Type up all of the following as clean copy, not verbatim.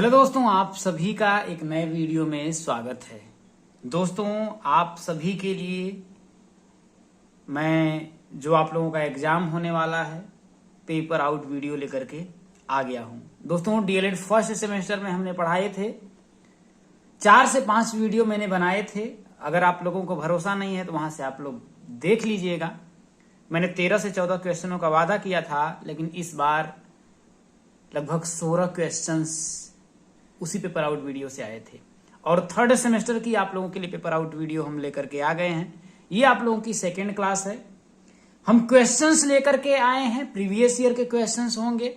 Hello दोस्तों, आप सभी का एक नए वीडियो में स्वागत है। दोस्तों, आप सभी के लिए मैं जो आप लोगों का एग्जाम होने वाला है पेपर आउट वीडियो लेकर के आ गया हूं। दोस्तों, डीएलएड फर्स्ट सेमेस्टर में हमने पढ़ाए थे, 4 से 5 वीडियो मैंने बनाए थे। अगर आप लोगों को भरोसा नहीं है तो वहां से आप लोग देख लीजिएगा। मैंने 13 से 14 क्वेश्चनों का वादा किया था, लेकिन इस बार लगभग 16 क्वेश्चंस उसी पेपर आउट वीडियो से आए थे। और थर्ड सेमेस्टर की आप लोगों के लिए पेपर आउट वीडियो हम लेकर के आ गए हैं। ये आप लोगों की सेकेंड क्लास है। हम क्वेश्चंस लेकर के आए हैं, प्रीवियस ईयर के क्वेश्चंस होंगे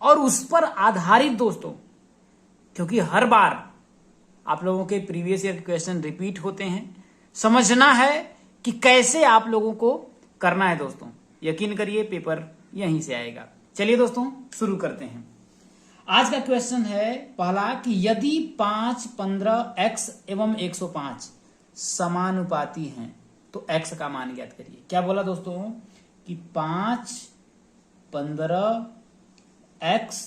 और उस पर आधारित दोस्तों, क्योंकि हर बार आप लोगों के प्रीवियस ईयर के क्वेश्चन रिपीट होते हैं, समझना है कि कैसे आप लोगों को करना है। दोस्तों, यकीन करिए पेपर यहीं से आएगा। चलिए दोस्तों, शुरू करते हैं। आज का क्वेश्चन है पहला कि यदि 5, 15, x एवं 105 समानुपाती हैं तो x का मान ज्ञात करिए। क्या बोला दोस्तों कि 5, 15, x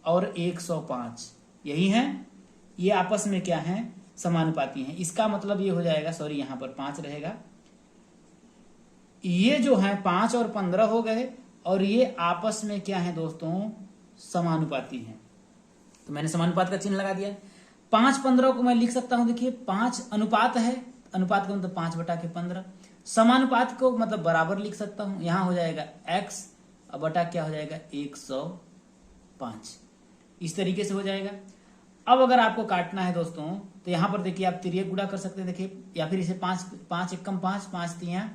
और 105 यही है, ये आपस में क्या है, समानुपाती हैं। इसका मतलब ये हो जाएगा, सॉरी यहां पर 5 रहेगा, ये जो है 5 और 15 हो गए और ये आपस में क्या है दोस्तों, समानुपाती हैं। तो मैंने समानुपात का चिन्ह लगा दिया। 5, 15 को मैं लिख सकता हूं, देखिए 5 अनुपात है, अनुपात का मतलब 5/15। समानुपात को मतलब बराबर लिख सकता हूं, यहां हो जाएगा x और बटा क्या हो जाएगा 105। इस तरीके से हो जाएगा। अब अगर आपको काटना है दोस्तों तो यहां पर देखिए आप तिर्यक गुणा कर सकते हैं, देखिए, या फिर इसे 5 एकम 5, 5 तियां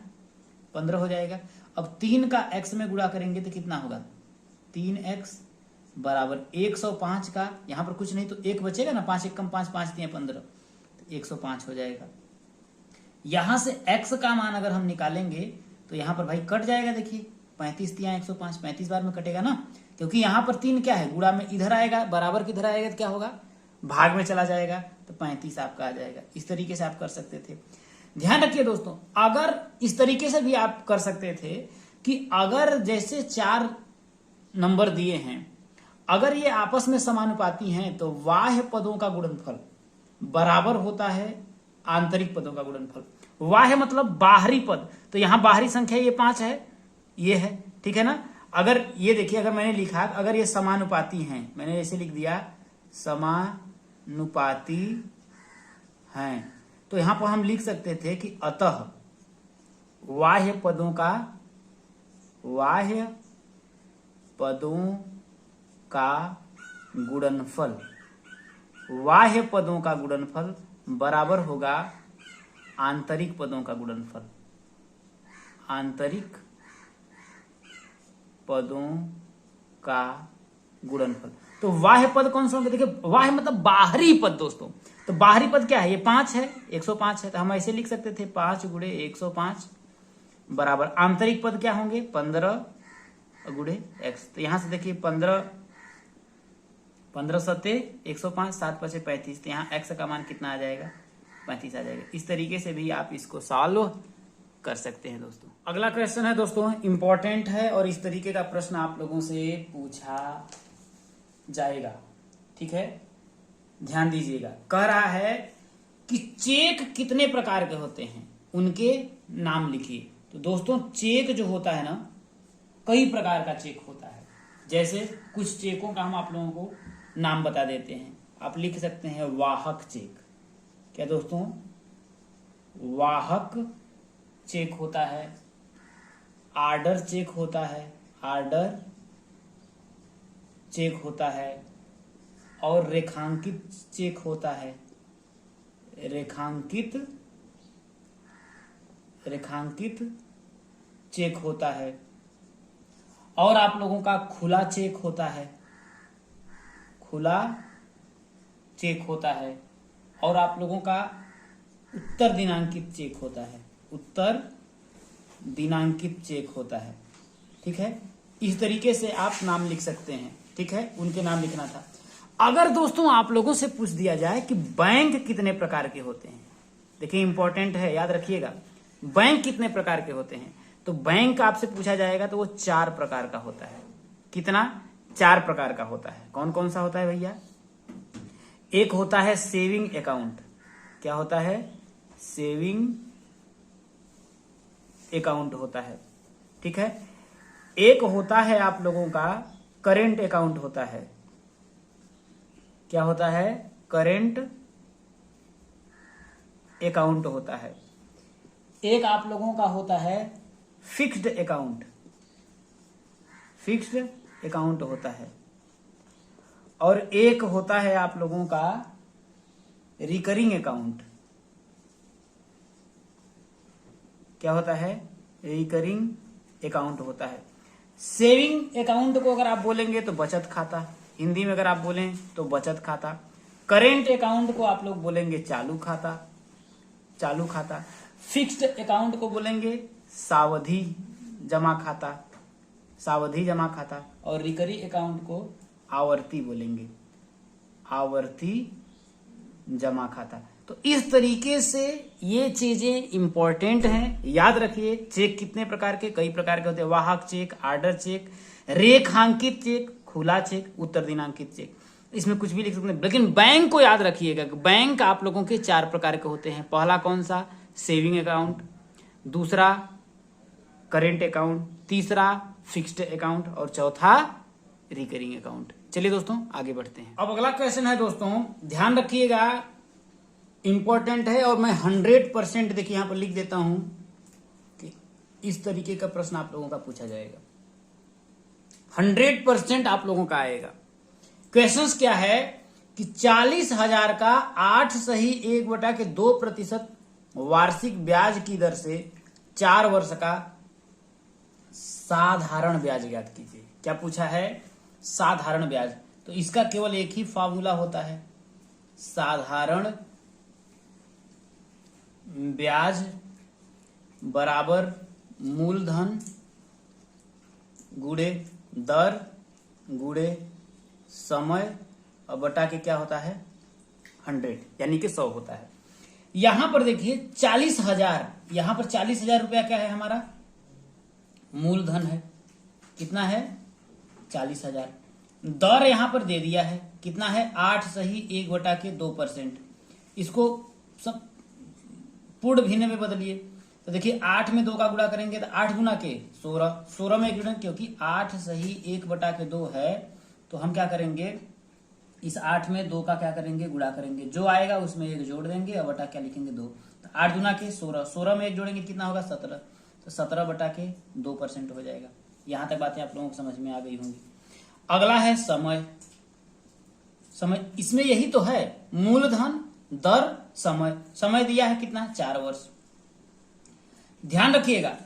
15 हो जाएगा। अब 3 का x में गुणा करेंगे तो कितना होगा, 3x बराबर 105 का, यहां पर कुछ नहीं तो 1 बचेगा ना, 5 एकम 5, 5 तियां 15, तो 105 हो जाएगा। यहां से x का मान अगर हम निकालेंगे तो यहां पर भाई कट जाएगा, देखिए 35 तियां 105, 35 बार में कटेगा ना, क्योंकि यहां पर 3 क्या है, गुणा में इधर आएगा, बराबर किधर आएगा तो क्या होगा, भाग में चला जाएगा, तो 35 आपका आ जाएगा। इस तरीके से आप कर सकते थे। ध्यान रखिए दोस्तों, अगर इस तरीके से भी आप कर सकते थे कि अगर जैसे 4 नंबर दिए हैं, अगर ये आपस में समानुपाती हैं तो बाह्य पदों का गुणनफल बराबर होता है आंतरिक पदों का गुणनफल। बाह्य मतलब बाहरी पद, तो यहां बाहरी संख्या ये 5 है, ये है, ठीक है ना। अगर ये देखिए, अगर मैंने लिखा, अगर ये समानुपाती हैं, मैंने ऐसे लिख दिया समानुपाती हैं, तो यहां पर हम लिख सकते थे कि अतः बाह्य पदों का गुणनफल, बाह्य पदों का गुणनफल बराबर होगा आंतरिक पदों का गुणनफल। आंतरिक पदों का गुणनफल, तो बाह्य पद कौन सा होंगे, देखिए बाह्य मतलब बाहरी पद दोस्तों। तो बाहरी पद क्या है, ये 5 है, 105 है, तो हम ऐसे लिख सकते थे 5 गुणे 105 बराबर आंतरिक पद क्या होंगे, 15 गुणे x। तो यहां से देखिए 15 सत्ते 105, 7 पचे 35, तो यहाँ x का मान कितना आ जाएगा, 35 आ जाएगा। इस तरीके से भी आप इसको सॉल्व कर सकते हैं दोस्तों। अगला क्वेश्चन है दोस्तों, इंपॉर्टेंट है और इस तरीके का प्रश्न आप लोगों से पूछा जाएगा, ठीक है, ध्यान दीजिएगा। कह रहा है कि चेक कितने प्रकार के होते हैं, उनके नाम लिखिए। तो दोस्तों, चेक जो होता है ना, कई प्रकार का चेक होता है। जैसे कुछ चेकों का हम आप लोगों को नाम बता देते हैं। आप लिख सकते हैं वाहक चेक। क्या दोस्तों, वाहक चेक होता है, आर्डर चेक होता है, आर्डर चेक होता है, और रेखांकित चेक होता है, रेखांकित चेक होता है, और आप लोगों का खुला चेक होता है, खुला चेक होता है, और आप लोगों का उत्तर दिनांकित चेक होता है, उत्तर दिनांकित चेक होता है, ठीक है। इस तरीके से आप नाम लिख सकते हैं, ठीक है, उनके नाम लिखना था। अगर दोस्तों आप लोगों से पूछ दिया जाए कि बैंक कितने प्रकार के होते हैं, देखिए इंपॉर्टेंट है, याद रखिएगा, बैंक कितने प्रकार के होते हैं, तो बैंक आपसे पूछा जाएगा तो वो 4 प्रकार का होता है। कितना, 4 प्रकार का होता है। कौन कौन सा होता है भैया, एक होता है सेविंग अकाउंट। क्या होता है? सेविंग अकाउंट होता है, ठीक है। एक होता है आप लोगों का करेंट अकाउंट होता है। क्या होता है? करेंट अकाउंट होता है। एक आप लोगों का होता है फिक्स्ड अकाउंट। फिक्स्ड अकाउंट होता है। और एक होता है आप लोगों का रिकरिंग अकाउंट। क्या होता है? रिकरिंग अकाउंट होता है। सेविंग अकाउंट को अगर आप बोलेंगे तो बचत खाता, हिंदी में अगर आप बोलें तो बचत खाता। करेंट अकाउंट को आप लोग बोलेंगे चालू खाता, चालू खाता। फिक्स्ड अकाउंट को बोलेंगे सावधि जमा खाता, सावधि जमा खाता। और रिकरिंग अकाउंट को आवर्ती बोलेंगे, आवर्ती जमा खाता। तो इस तरीके से ये चीजें इंपॉर्टेंट हैं, याद रखिए। चेक कितने प्रकार के? कई प्रकार के होते हैं। वाहक चेक, आर्डर चेक, रेखांकित चेक, खुला चेक, उत्तर दिनांकित चेक। इसमें कुछ भी लिख सकते हैं, लेकिन बैंक को याद रखिएगा। बैंक आप लोगों के 4 प्रकार के होते हैं। पहला कौन सा? सेविंग अकाउंट, दूसरा करेंट अकाउंट, तीसरा फिक्स्ड अकाउंट और चौथा रिकरिंग अकाउंट। चलिए दोस्तों आगे बढ़ते हैं। अब अगला क्वेश्चन है दोस्तों, ध्यान रखिएगा, इंपॉर्टेंट है। और मैं 100% देखिए यहां पर लिख देता हूं कि इस तरीके का प्रश्न आप लोगों का पूछा जाएगा, 100% आप लोगों का आएगा। क्वेश्चंस क्या है कि 40,000 का 8 सही 1/2% वार्षिक ब्याज की दर से 4 वर्ष का साधारण ब्याज ज्ञात कीजिए। क्या पूछा है? साधारण ब्याज। तो इसका केवल एक ही फॉर्मूला होता है, साधारण ब्याज बराबर मूलधन गुणे दर गुणे समय और बटा के क्या होता है? 100, यानी कि 100 होता है। यहां पर देखिए 40,000, यहां पर 40,000 रुपया क्या है? हमारा मूलधन है। कितना है? 40,000। दर यहां पर दे दिया है, कितना है? 8 सही 1/2%। इसको सब पूर्ण भिन्न में बदलिए। तो देखिए 8 में 2 का गुणा करेंगे तो 8 गुना के 16, 16 में 1 गुना, क्योंकि 8 सही 1/2 है। तो हम क्या करेंगे? इस 8 में 2 का क्या करेंगे? गुणा करेंगे। जो आएगा उसमें 1 जोड़ देंगे और बटा क्या लिखेंगे? 2। तो 8 गुना के 16, 16 में 1 जोड़ेंगे कितना होगा? 17। तो 17/2% हो जाएगा। यहां तक बातें आप लोगों को समझ में आ गई होंगी। अगला है समय। समय इसमें यही तो है, मूलधन दर समय। समय दिया है कितना? 4 वर्ष। ध्यान रखिएगा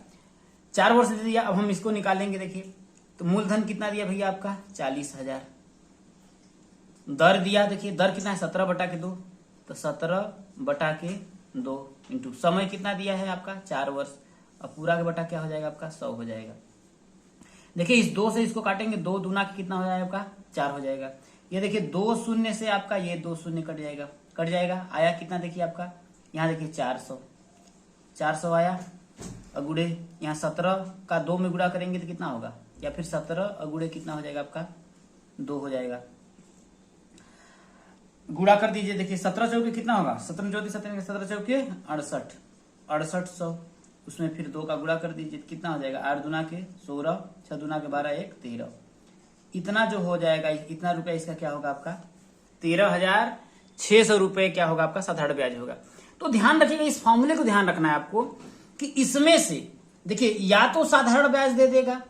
4 वर्ष दे दिया। अब हम इसको निकालेंगे। देखिए तो मूलधन कितना दिया भैया आपका? 40,000। दर दिया, देखिए दर कितना है? 17/2। तो 17/2 इंटू समय कितना दिया है आपका? 4 वर्ष। अब पूरा के बटा क्या हो जाएगा आपका? 100 हो जाएगा। देखिए इस 2 से इसको काटेंगे, 2 दूना के कितना हो जाएगा आपका? 4 हो जाएगा। ये देखिए 2 शून्य से आपका ये 2 शून्य कट जाएगा, कट जाएगा। आया कितना? देखिए आपका यहाँ देखिए 400, 400 आया। अगुड़े यहाँ 17 का 2 में गुणा करेंगे तो कितना होगा? या फिर 17 अगुड़े कितना हो जाएगा आपका? 2 हो जाएगा। गुणा कर दीजिए। देखिए 17 चौके कितना होगा? 17 चौके 17 चौके 68, 6800। उसमें फिर 2 का गुणा कर दीजिए, कितना हो जाएगा? 8 दूना के 16, 6 दूना के 12, 1 13। इतना जो हो जाएगा, इतना रुपया इसका क्या होगा आपका? 13,600 रुपए क्या होगा आपका? साधारण ब्याज होगा। तो ध्यान रखिएगा, इस फॉर्मूले को ध्यान रखना है आपको कि इसमें से देखिए या तो साधारण ब्याज दे देगा,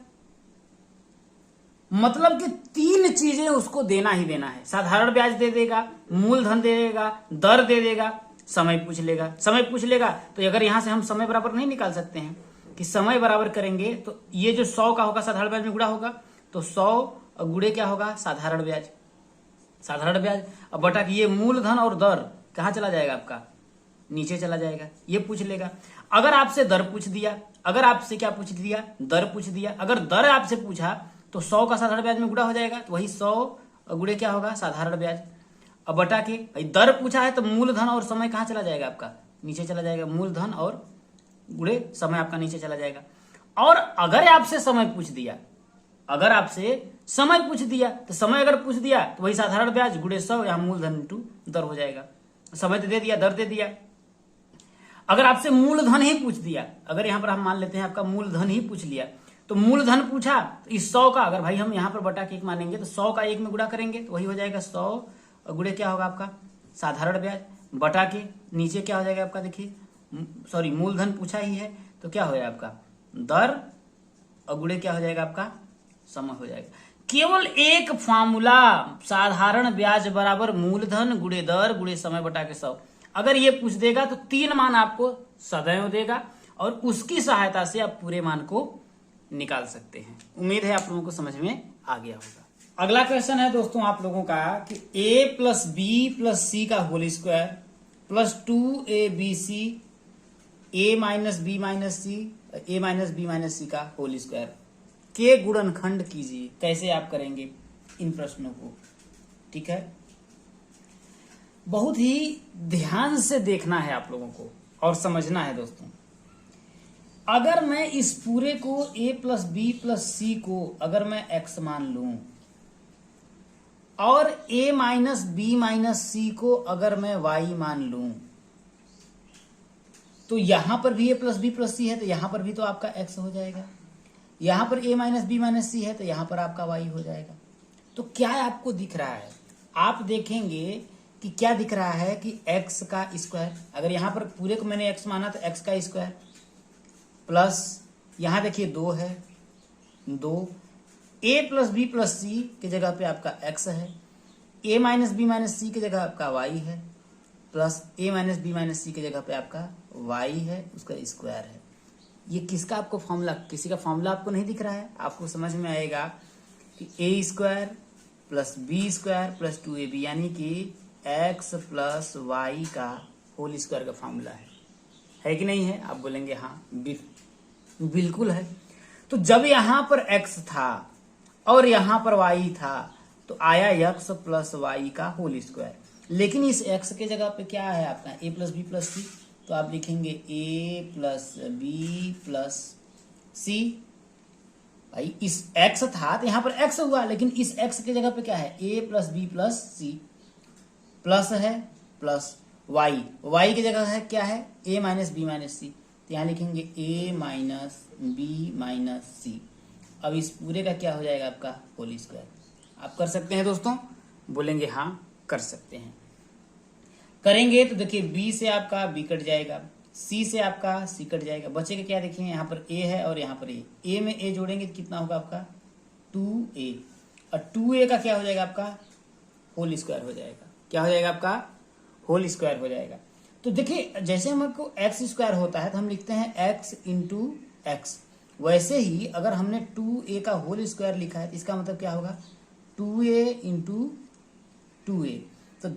मतलब कि 3 चीजें उसको देना ही देना है। साधारण ब्याज दे देगा, मूलधन दे देगा, दर दे देगा, समय पूछ लेगा। समय पूछ लेगा तो अगर यहां से हम समय बराबर नहीं निकाल सकते हैं कि समय बराबर करेंगे तो ये जो 100 का होगा साधारण ब्याज में गुणा होगा, तो 100 और गुणे क्या होगा? साधारण ब्याज, साधारण ब्याज। अब बटा ये मूलधन और दर कहां चला जाएगा आपका? नीचे चला जाएगा। ये पूछ लेगा। अगर आपसे दर पूछ दिया, अगर आपसे क्या पूछ दिया? दर पूछ दिया। अगर दर आपसे पूछा तो 100 का साधारण ब्याज में गुणा हो जाएगा, तो वही 100 गुणे क्या होगा? साधारण ब्याज। अब बटा के भाई दर पूछा है तो मूलधन और समय कहां चला जाएगा आपका? नीचे चला जाएगा। मूलधन और गुणे समय आपका नीचे चला जाएगा। और अगर आपसे समय पूछ दिया, अगर आपसे समय पूछ दिया तो समय अगर पूछ दिया तो वही साधारण ब्याज गुणे 100, यहां मूलधन इंटू दर हो जाएगा। समय तो दे दिया, दर दे दिया। अगर आपसे मूलधन ही पूछ दिया, अगर यहां पर हम मान लेते हैं आपका मूलधन ही पूछ लिया, तो मूलधन पूछा तो इस 100 का अगर भाई हम यहां पर बटा के 1 मानेंगे तो 100 का 1 में गुणा करेंगे तो वही हो जाएगा 100 और गुणे क्या होगा आपका साधारण ब्याज बटा के नीचे क्या हो जाएगा आपका, देखिए सॉरी मूलधन पूछा ही है तो क्या हो जाएगा आपका दर और गुणे क्या हो जाएगा आपका समय हो जाएगा। केवल एक फॉर्मूला, साधारण ब्याज बराबर मूलधन गुणे दर गुणे समय बटा के 100, अगर ये पूछ देगा तो 3 मान आपको सदैव देगा और उसकी सहायता से आप पूरे मान को निकाल सकते हैं। उम्मीद है आप लोगों को समझ में आ गया होगा। अगला क्वेश्चन है दोस्तों आप लोगों का कि a plus B plus C का whole square plus 2abc a minus B minus C a minus B minus C का होल स्क्वायर के गुणनखंड कीजिए। कैसे आप करेंगे इन प्रश्नों को, ठीक है। बहुत ही ध्यान से देखना है आप लोगों को और समझना है दोस्तों। अगर मैं इस पूरे को a प्लस बी प्लस सी को अगर मैं x मान लूं और a माइनस बी माइनस सी को अगर मैं y मान लूं, तो यहां पर भी a प्लस बी प्लस सी है तो यहां पर भी तो आपका x हो जाएगा, यहां पर a माइनस बी माइनस सी है तो यहां पर आपका y हो जाएगा। तो क्या आपको दिख रहा है, आप देखेंगे कि क्या दिख रहा है कि x का स्क्वायर, अगर यहां पर पूरे को मैंने x माना तो x का स्क्वायर प्लस यहां देखिए 2 है, 2 a plus B plus C की जगह पे आपका x है, a minus B minus C की जगह आपका y है plus a minus B minus C की जगह पे आपका y है, उसका स्क्वायर है। ये किसका आपको फॉर्मूला, किसी का फॉर्मूला आपको नहीं दिख रहा है, आपको समझ में आएगा कि a square plus B square plus 2ab यानी कि x प्लस y का होल स्क्वायर का फॉर्मूला है कि नहीं है। आप बोलेंगे हाँ बिल्कुल है। तो जब यहां पर x था और यहां पर y था तो आया x प्लस y का होल स्क्वायर, लेकिन इस x के जगह पे क्या है आपका a प्लस बी प्लस सी, तो आप लिखेंगे a प्लस बी प्लस सी। भाई इस x था तो यहां पर x हुआ, लेकिन इस x के जगह पे क्या है a plus B plus C plus है प्लस y की जगह है क्या है a minus B minus C, तो यहां लिखेंगे a minus B minus C. अब इस पूरे का क्या हो जाएगा आपका होल स्क्वायर। आप कर सकते हैं दोस्तों, बोलेंगे हाँ कर सकते हैं। करेंगे तो देखिए b से आपका b कट जाएगा, c से आपका c कट जाएगा, बचेगा क्या देखिए यहाँ पर a है और यहाँ पर a में a जोड़ेंगे तो कितना होगा आपका 2a और 2a का क्या हो जाएगा आपका होल स्क्वायर हो जाएगा। क्या हो जाएगा आपका होल स्क्वायर हो जाएगा। तो देखिए जैसे हमको एक्स स्क्वायर होता है तो हम लिखते हैं x इंटू एक्स, वैसे ही अगर हमने 2a का होल स्क्वायर लिखा है तो इसका मतलब क्या होगा 2a इंटू 2a। तो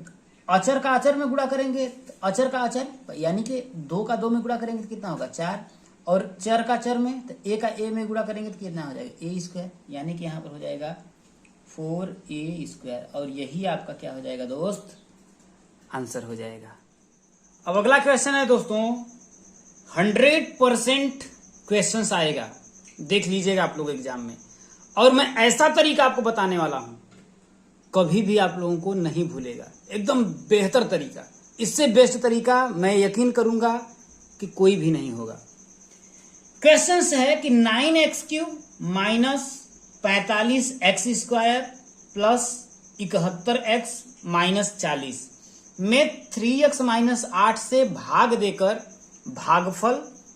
अचर का अचर में गुणा करेंगे तो अचर का अचर यानी कि 2 का 2 में गुणा करेंगे तो कितना होगा 4, और चर का चर में तो a का a में गुणा करेंगे तो कितना हो जाएगा a स्क्वायर, यानी कि यहाँ पर हो जाएगा 4a स्क्वायर, और यही आपका क्या हो जाएगा दोस्त आंसर हो जाएगा। अब अगला क्वेश्चन है दोस्तों 100% क्वेश्चंस आएगा, देख लीजिएगा आप लोग एग्जाम में, और मैं ऐसा तरीका आपको बताने वाला हूं कभी भी आप लोगों को नहीं भूलेगा, एकदम बेहतर तरीका। इससे बेस्ट तरीका मैं यकीन करूंगा कि कोई भी नहीं होगा। क्वेश्चंस है कि 9x³ minus 45x square plus 71x minus 40 में 3x माइनस 8 से भाग देकर भागफल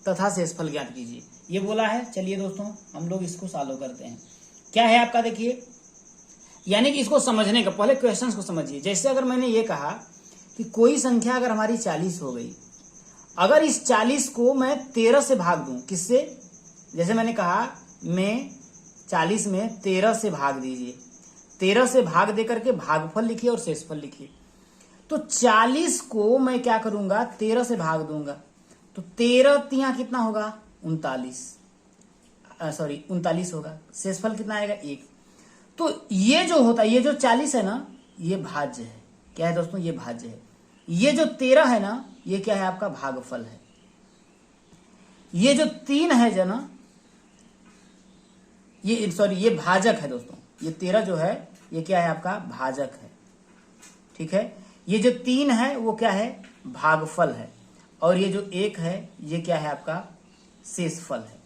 तथा शेषफल ज्ञात कीजिए। ये बोला है, चलिए दोस्तों हम लोग इसको सॉल्व करते हैं। क्या है आपका देखिए, यानी कि इसको समझने का पहले क्वेश्चंस को समझिए। जैसे अगर मैंने ये कहा कि कोई संख्या अगर हमारी 40 हो गई, अगर इस 40 को मैं 13 से भाग दूं, किससे, जैसे मैंने कहा मैं 40 में 13 से भाग दीजिए, 13 से भाग दे करके भागफल लिखिए और शेषफल लिखिए। तो 40 को मैं क्या करूंगा 13 से भाग दूंगा, तो 13 तिया कितना होगा 39 होगा, शेषफल कितना आएगा 1। तो ये जो होता है, ये जो 40 है ना ये भाज्य है। क्या है दोस्तों, ये भाज्य है। ये जो 13 है ना ये क्या है आपका भागफल है। ये जो 3 है जो ना ये भाजक है दोस्तों। ये 13 जो है ये क्या है आपका भाजक है, ठीक है। ये जो 3 है वो क्या है, भागफल है, और ये जो 1 है ये क्या है आपका शेषफल है।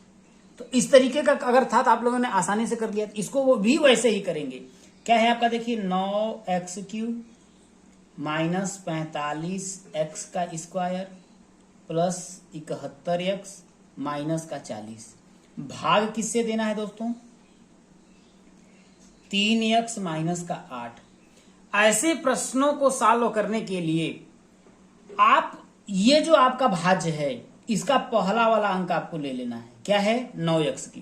तो इस तरीके का अगर था तो आप लोगों ने आसानी से कर लिया, इसको वो भी वैसे ही करेंगे। क्या है आपका, देखिए 9x³ माइनस 45x का स्क्वायर प्लस 71x माइनस का 40। भाग किससे देना है दोस्तों, 3x माइनस का 8। ऐसे प्रश्नों को सॉल्व करने के लिए आप ये जो आपका भाज्य है इसका पहला वाला अंक आपको ले लेना है, क्या है 9x³,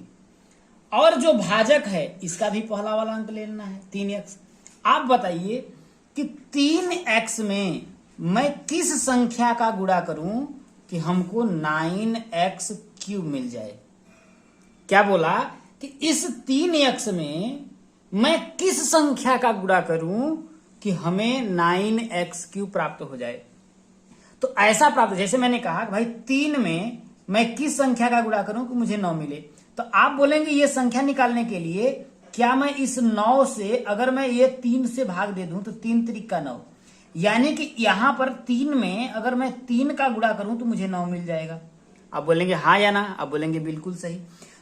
और जो भाजक है इसका भी पहला वाला अंक ले लेना है 3x। आप बताइए कि 3x में मैं किस संख्या का गुणा करूं कि हमको 9x³ मिल जाए। क्या बोला कि इस 3x में मैं किस संख्या का गुणा करूं कि हमें 9x³ प्राप्त हो जाए। तो ऐसा प्राप्त, जैसे मैंने कहा कि भाई 3 में मैं किस संख्या का गुणा करूं कि मुझे 9 मिले, तो आप बोलेंगे ये संख्या निकालने के लिए क्या मैं इस 9 से अगर मैं ये 3 से भाग दे दूं तो 3 त्रिक का 9, यानी कि यहां पर 3 में अगर मैं 3 का गुणा करूं तो मुझे 9 मिल जाएगा। आप बोलेंगे हाँ या ना, आप बोलेंगे बिल्कुल सही।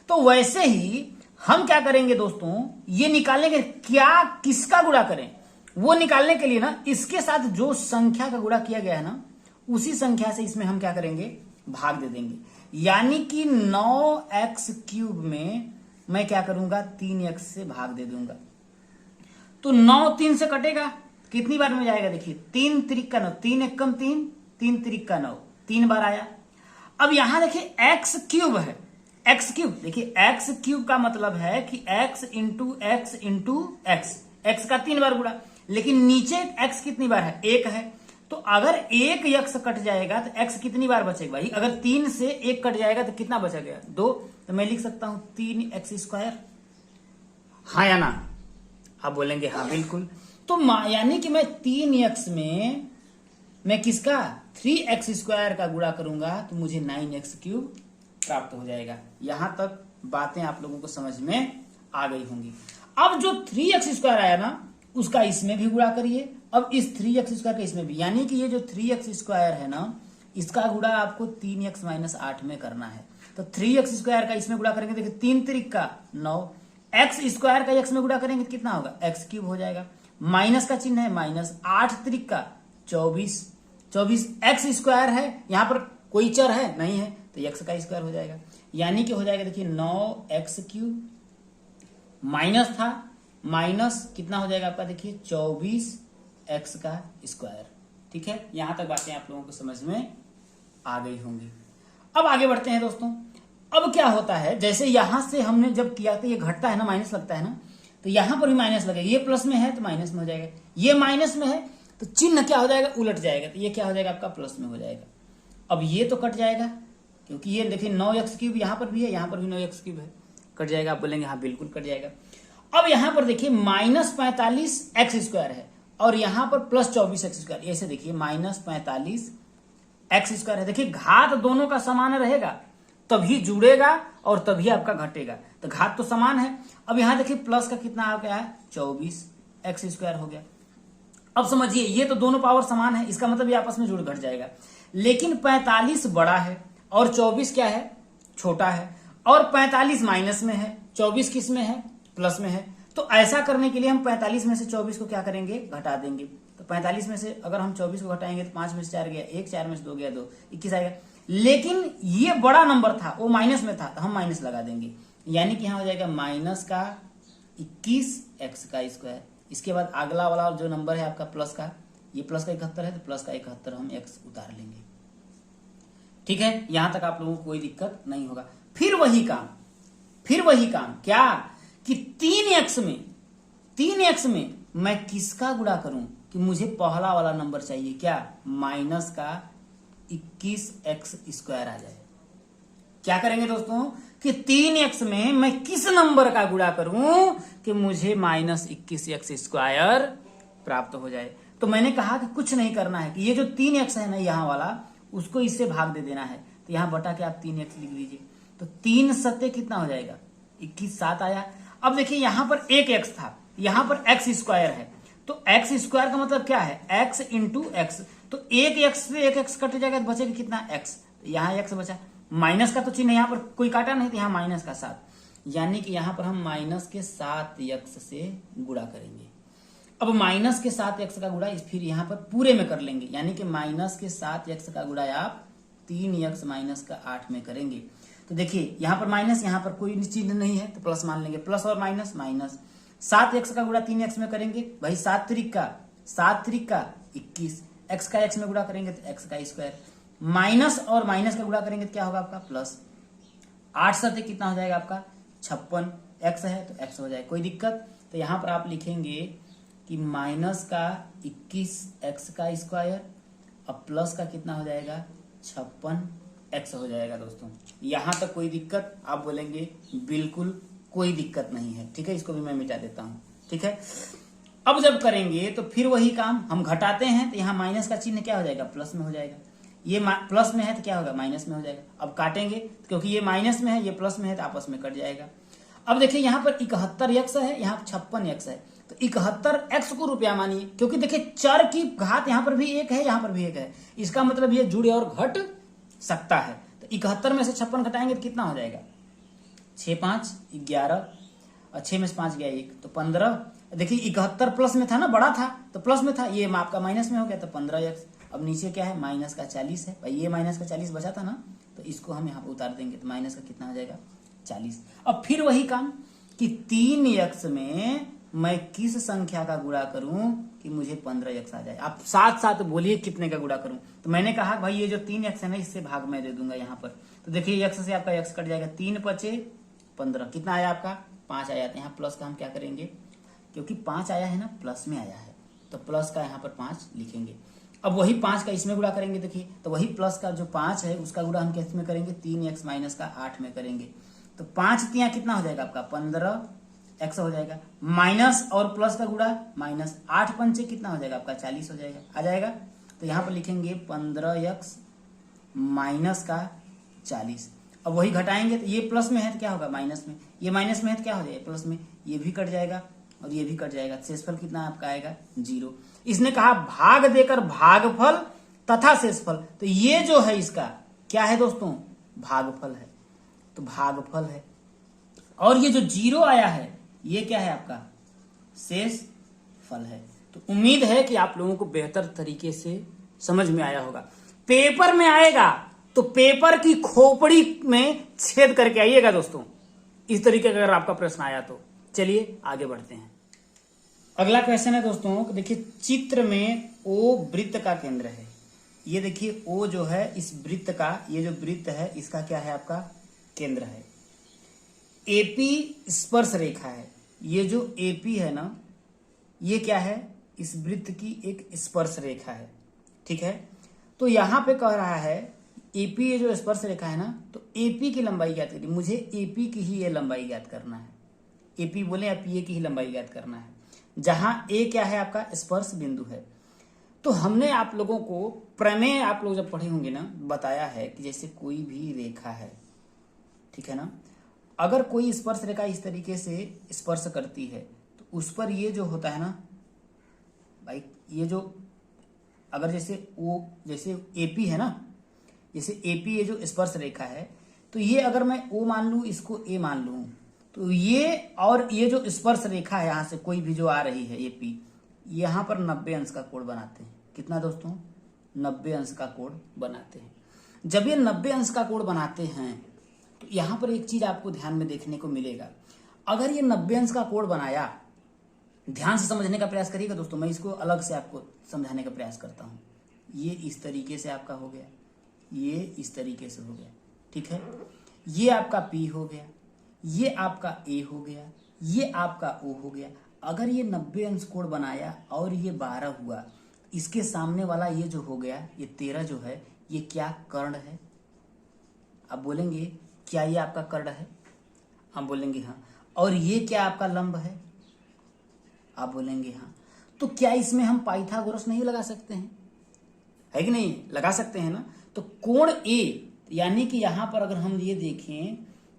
तो वैसे ही हम क्या करेंगे दोस्तों, ये निकालने के क्या किसका गुणा करें वो निकालने के लिए ना इसके साथ जो संख्या का गुणा किया गया है ना उसी संख्या से इसमें हम क्या करेंगे, भाग दे देंगे। यानी कि 9x³ में मैं क्या करूंगा, 3x से भाग दे दूंगा। तो 9 3 से कटेगा, कितनी बार में जाएगा, देखिए 3 त्रिक का 9, 3 एकम 3, 3 त्रिक का 9, 3 बार आया। अब यहां देखिए x³ है, x³ देखिए x³ का मतलब है कि x into x into x का 3 बार गुणा, लेकिन नीचे x कितनी बार है, 1 है। तो अगर 1 x कट जाएगा तो x कितनी बार बचेगा भाई, अगर 3 से 1 कट जाएगा तो कितना बचा गया, 2। तो मैं लिख सकता हूं 3x²। हाँ या ना, आप बोलेंगे हाँ बिल्कुल। तो यानी कि मैं 3x में मैं किसका 3x² का गुणा करूंगा तो मुझे 9x³ प्राप्त हो जाएगा। यहां तक बातें आप लोगों को समझ में आ गई होंगी। अब जो 3x² आया ना उसका इसमें भी गुणा करिए, अब इस 3x² का इसमें भी, यानी कि ये जो 3x² है ना इसका गुणा आपको 3x माइनस 8 में करना है। तो 3x² का इसमें गुणा करेंगे, देखिए 3 त्रिक का 9, x² का x में गुणा करेंगे तो कितना होगा, x³ हो जाएगा। माइनस का चिन्ह है माइनस, 8 त्रिक का 24, 24 x² है, यहां पर कोई चर है नहीं है तो x का स्क्वायर हो जाएगा। यानी कि हो जाएगा देखिए 9x³ माइनस था, माइनस कितना हो जाएगा आपका, देखिए 24x का स्क्वायर। ठीक है, यहां तक बातें आप लोगों को समझ में आ गई होंगी। अब आगे बढ़ते हैं दोस्तों। अब क्या होता है, जैसे यहां से हमने जब किया तो ये घटता है ना, माइनस लगता है ना, तो यहां पर भी माइनस लगेगा। ये प्लस में है तो माइनस में हो जाएगा, ये माइनस में है तो चिन्ह क्या हो जाएगा, उलट जाएगा, तो ये क्या हो जाएगा आपका प्लस में हो जाएगा। अब ये तो कट जाएगा क्योंकि ये देखिए 9x³ यहां पर भी है, यहां पर भी 9x³ है, कट जाएगा। आप बोलेंगे हाँ बिल्कुल कट जाएगा। अब यहां पर देखिए -45x² है और यहां पर +24x², ऐसे देखिए -45x² है। देखिए घात दोनों का समान रहेगा तभी जुड़ेगा और तभी आपका घटेगा, तो घात तो समान है। अब यहां देखिए प्लस का कितना आ गया है, 24x² हो गया। अब समझिए ये तो दोनों पावर समान है, इसका मतलब ये आपस में जुड़ घट जाएगा। लेकिन 45 बड़ा है और 24 क्या है, छोटा है, और 45 माइनस में है, 24 किस में है, प्लस में है। तो ऐसा करने के लिए हम 45 में से 24 को क्या करेंगे, घटा देंगे। तो 45 में से अगर हम 24 को घटाएंगे तो 5 में से 4 गया 1, 4 में से 2 गया 2, 21 आएगा। लेकिन ये बड़ा नंबर था, वो माइनस में था तो हम माइनस लगा देंगे, यानी कि यहां हो जाएगा माइनस का 21x का स्क्वायर। इसके बाद अगला वाला जो नंबर है आपका प्लस का, ये प्लस का 71 है तो प्लस का 71 हम x उतार लेंगे। ठीक है, यहां तक आप लोगों को कोई दिक्कत नहीं होगा। फिर वही काम क्या कि 3x में मैं किसका गुणा करूं कि मुझे पहला वाला नंबर चाहिए, क्या माइनस का 21x² आ जाए। क्या करेंगे दोस्तों कि 3x में मैं किस नंबर का गुणा करूं कि मुझे -21x² प्राप्त हो जाए। तो मैंने कहा कि कुछ नहीं करना है कि ये जो 3x है ना यहां वाला उसको इससे भाग दे देना है, तो यहां बटा के आप 3x लिख लीजिए। तो 3 सत्ते कितना हो जाएगा, 21 7 आया। अब देखिए यहां पर 1x था, यहां पर x² है, तो एक्स स्क्वायर का मतलब क्या है, एक्स इंटू एक्स। तो एक एक्स से एक एक्स कट जाएगा तो बचेगा कितना, एक्स। यहाँ एक्स बचा, माइनस का तो चिन्ह यहाँ पर कोई काटा नहीं, तो यहाँ माइनस का 7, यानी कि यहाँ पर हम माइनस के 7 एक्स से गुणा करेंगे। अब माइनस के 7 एक्स का गुणा फिर यहाँ पर पूरे में कर लेंगे, यानी कि माइनस के 7 एक्स का गुणा आप 3 एक्स माइनस का 8 में करेंगे। तो देखिए यहाँ पर माइनस, यहाँ पर कोई चिन्ह नहीं है तो प्लस मान लेंगे, प्लस और माइनस माइनस। 7 एक्स का गुणा 3 एक्स में करेंगे, भाई 7 त्रिक का 21, एक्स का एक्स में गुणा करेंगे तो एक्स का स्क्वायर, माइनस और माइनस का गुणा करेंगे तो क्या होगा आपका प्लस। 8 7 कितना हो जाएगा आपका 56, एक्स है तो एक्स हो जाएगा, कोई दिक्कत। तो यहाँ पर आप लिखेंगे कि माइनस का 21 एक्स का स्क्वायर और प्लस का कितना हो जाएगा 56 एक्स हो जाएगा दोस्तों। यहां तक कोई दिक्कत, आप बोलेंगे बिल्कुल कोई दिक्कत नहीं है, ठीक है। इसको भी मैं मिटा देता हूं, ठीक है। अब जब करेंगे तो फिर वही काम, हम घटाते हैं तो यहाँ माइनस का चिन्ह क्या हो जाएगा, प्लस में हो जाएगा। ये प्लस में है तो क्या होगा, माइनस में हो जाएगा। अब काटेंगे क्योंकि ये माइनस में है, ये प्लस में है, तो आपस में कट जाएगा। अब देखिए यहाँ पर 71 एक्स है, यहाँ 56 एक्स है, तो 71 एक्स को रुपया मानिए, क्योंकि देखिए चर की घात यहाँ पर भी एक है, यहाँ पर भी एक है, इसका मतलब ये जुड़े और घट सकता है। तो 71 में से 56 घटाएंगे तो कितना हो जाएगा, 6 5 11 और 6 में से 5 गया 1 तो 15। देखिए 71 प्लस में था ना, बड़ा था तो प्लस में था, ये आपका माइनस में हो गया तो 15 एक्स। अब नीचे क्या है, माइनस का 40 है, भाई ये माइनस का 40 बचा था ना, तो इसको हम यहाँ पे उतार देंगे तो माइनस का कितना हो जाएगा 40। अब फिर वही काम कि 3 एक्स में मैं किस संख्या का गुणा करूं कि मुझे 15 एक्स आ जाए। आप साथ साथ बोलिए कितने का गुणा करूं। तो मैंने कहा भाई ये जो 3 एक्स है ना, इससे भाग मैं दे दूंगा यहाँ पर। तो देखिए एक्स से आपका एक्स कट जाएगा, 3 5 15, कितना आया आपका 5 आया। यहाँ प्लस का हम क्या करेंगे, क्योंकि 5 आया है ना, प्लस में आया है, तो प्लस का यहाँ पर 5 लिखेंगे। अब वही 5 का इसमें गुणा करेंगे, देखिए तो वही प्लस का जो 5 है उसका गुणा हम किस में करेंगे, 3 एक्स माइनस का 8 में करेंगे। तो 5 तिया कितना हो जाएगा आपका 15 एक्स हो जाएगा, माइनस और प्लस का गुणा माइनस, 8 पंचे कितना हो जाएगा आपका 40 हो जाएगा, आ जाएगा। तो यहाँ पर लिखेंगे 15 एक्स माइनस का 40। अब वही घटाएंगे तो ये प्लस में है तो क्या होगा माइनस में, ये माइनस में है तो क्या हो जाएगा प्लस में, ये भी कट जाएगा और ये भी कट जाएगा। शेषफल कितना आपका आएगा 0। इसने कहा भाग देकर भागफल तथा शेषफल, तो ये जो है इसका क्या है दोस्तों, भागफल है, तो भागफल है। और ये जो 0 आया है ये क्या है आपका शेषफल है। तो उम्मीद है कि आप लोगों को बेहतर तरीके से समझ में आया होगा। पेपर में आएगा तो पेपर की खोपड़ी में छेद करके आइएगा दोस्तों, इस तरीके का अगर आपका प्रश्न आया तो। चलिए आगे बढ़ते हैं। अगला क्वेश्चन है दोस्तों, देखिए चित्र में ओ वृत्त का केंद्र है। ये देखिए ओ जो है इस वृत्त का, ये जो वृत्त है इसका क्या है आपका केंद्र है। एपी स्पर्श रेखा है, ये जो एपी है ना, ये क्या है, इस वृत्त की एक स्पर्श रेखा है, ठीक है। तो यहां पे कह रहा है एपी ये जो स्पर्श रेखा है ना, तो एपी की लंबाई ज्ञात करिए। मुझे एपी की ही ये लंबाई ज्ञात करना है, एपी बोले या पीए की ही लंबाई ज्ञात करना है, जहां ए क्या है आपका स्पर्श बिंदु है। तो हमने आप लोगों को प्रमेय, आप लोग जब पढ़े होंगे ना, बताया है कि जैसे कोई भी रेखा है, ठीक है ना, अगर कोई स्पर्श रेखा इस तरीके से स्पर्श करती है तो उस पर ये जो होता है ना भाई, ये जो अगर जैसे ओ, जैसे एपी है ना, जैसे एपी ये जो स्पर्श रेखा है, तो ये अगर मैं ओ मान लूं, इसको ए मान लूं, तो ये और ये जो स्पर्श रेखा है यहां से कोई भी जो आ रही है एपी, यहां पर 90 अंश का कोण बनाते हैं। कितना दोस्तों, 90 अंश का कोण बनाते हैं। जब ये 90 अंश का कोण बनाते हैं तो यहां पर एक चीज आपको ध्यान में देखने को मिलेगा। अगर ये 90 अंश का कोण बनाया, ध्यान से समझने का प्रयास करिएगा दोस्तों, मैं इसको अलग से आपको समझाने का प्रयास करता हूं। ये इस तरीके से आपका हो गया, ये इस तरीके से हो गया, ठीक है। ये आपका P हो गया, ये आपका A हो गया, ये आपका O हो गया। अगर ये 90 अंश कोण बनाया और ये 12 हुआ, इसके सामने वाला ये जो हो गया, ये 13 जो है, ये क्या कर्ण है। आप बोलेंगे क्या ये आपका कर्ण है, आप बोलेंगे हाँ। और ये क्या आपका लंब है, आप बोलेंगे हाँ। तो क्या इसमें हम पाइथागोरस नहीं लगा सकते हैं, है कि नहीं, लगा सकते हैं ना। तो कोण A, यानी कि यहां पर अगर हम ये देखें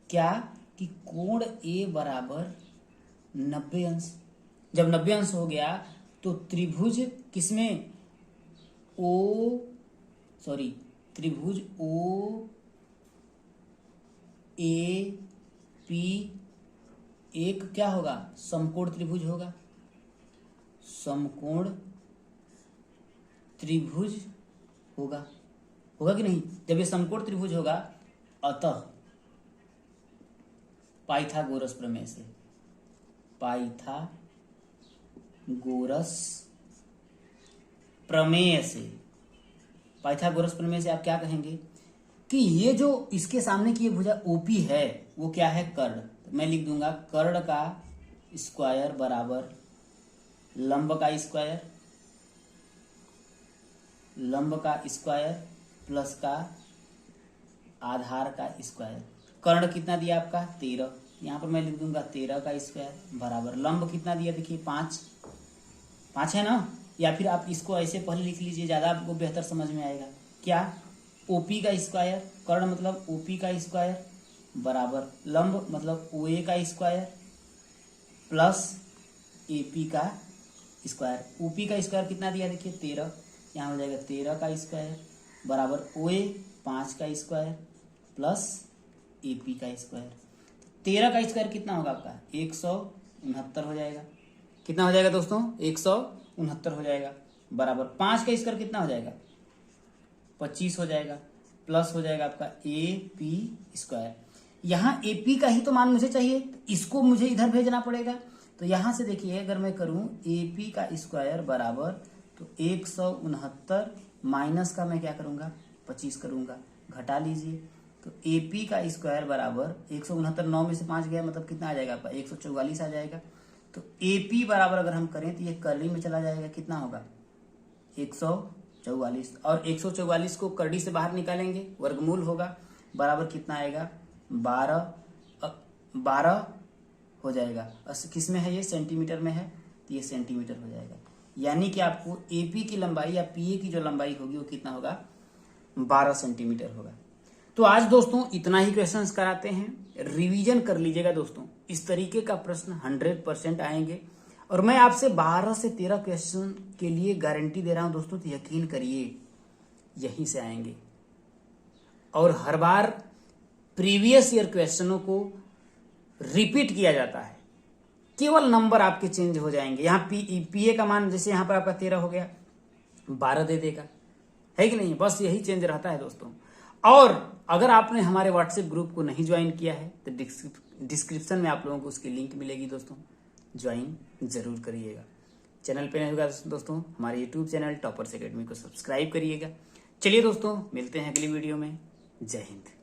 क्या कि कोण A बराबर 90 अंश। जब 90 अंश हो गया तो त्रिभुज किसमें त्रिभुज ओ ए पी एक क्या होगा, समकोण त्रिभुज होगा, समकोण त्रिभुज होगा कि नहीं। जब ये समकोण त्रिभुज होगा, अतः पाइथागोरस प्रमेय से, पाइथागोरस प्रमेय से आप क्या कहेंगे कि ये जो इसके सामने की ये भुजा ओपी है वो क्या है, कर्ण। तो मैं लिख दूंगा कर्ण का स्क्वायर बराबर लंब का स्क्वायर प्लस का आधार का स्क्वायर। कर्ण कितना दिया आपका 13, यहाँ पर मैं लिख दूंगा 13 का स्क्वायर बराबर लंब कितना दिया, देखिए 5 है ना। या फिर आप इसको ऐसे पहले लिख लीजिए, ज्यादा आपको बेहतर समझ में आएगा। क्या, ओपी का स्क्वायर, कर्ण मतलब ओपी का स्क्वायर बराबर लंब मतलब ओए का स्क्वायर प्लस एपी का स्क्वायर। ओपी का स्क्वायर कितना दिया, देखिए 13, यहाँ हो जाएगा 13 का स्क्वायर बराबर ओए 5 का स्क्वायर प्लस एपी का स्क्वायर। 13 का स्क्वायर कितना होगा आपका 169 हो जाएगा। कितना हो जाएगा दोस्तों, 169 हो जाएगा बराबर 5 का स्क्वायर कितना हो जाएगा 25 हो जाएगा प्लस हो जाएगा आपका एपी स्क्वायर। यहाँ एपी का ही तो मान मुझे चाहिए, इसको मुझे इधर भेजना पड़ेगा। तो यहां से देखिए अगर मैं करूं एपी का स्क्वायर बराबर तो 169 माइनस का मैं क्या करूंगा 25 करूंगा, घटा लीजिए। तो एपी का स्क्वायर बराबर 169, 9 में से 5 गया मतलब कितना आ जाएगा आपका 144 आ जाएगा। तो एपी बराबर अगर हम करें तो ये करड़ी में चला जाएगा, कितना होगा 144, और 144 को करड़ी से बाहर निकालेंगे वर्गमूल होगा बराबर कितना आएगा 12 हो जाएगा। किस में है ये, सेंटीमीटर में है, तो ये सेंटीमीटर हो जाएगा। यानी कि आपको एपी की लंबाई या पीए की जो लंबाई होगी वो कितना होगा 12 सेंटीमीटर होगा। तो आज दोस्तों इतना ही क्वेश्चंस कराते हैं, रिवीजन कर लीजिएगा दोस्तों। इस तरीके का प्रश्न 100% आएंगे और मैं आपसे 12 से 13 क्वेश्चन के लिए गारंटी दे रहा हूं दोस्तों, तो यकीन करिए यहीं से आएंगे। और हर बार प्रीवियस ईयर क्वेश्चनों को रिपीट किया जाता है, केवल नंबर आपके चेंज हो जाएंगे। यहाँ पीए का मान जैसे यहाँ पर आपका 13 हो गया 12 दे देगा, है कि नहीं, बस यही चेंज रहता है दोस्तों। और अगर आपने हमारे व्हाट्सएप ग्रुप को नहीं ज्वाइन किया है तो डिस्क्रिप्शन में आप लोगों को उसकी लिंक मिलेगी दोस्तों, ज्वाइन जरूर करिएगा। चैनल पे नहीं होगा दोस्तों, हमारे यूट्यूब चैनल टॉपर्स एकेडमी को सब्सक्राइब करिएगा। चलिए दोस्तों मिलते हैं अगली वीडियो में, जय हिंद।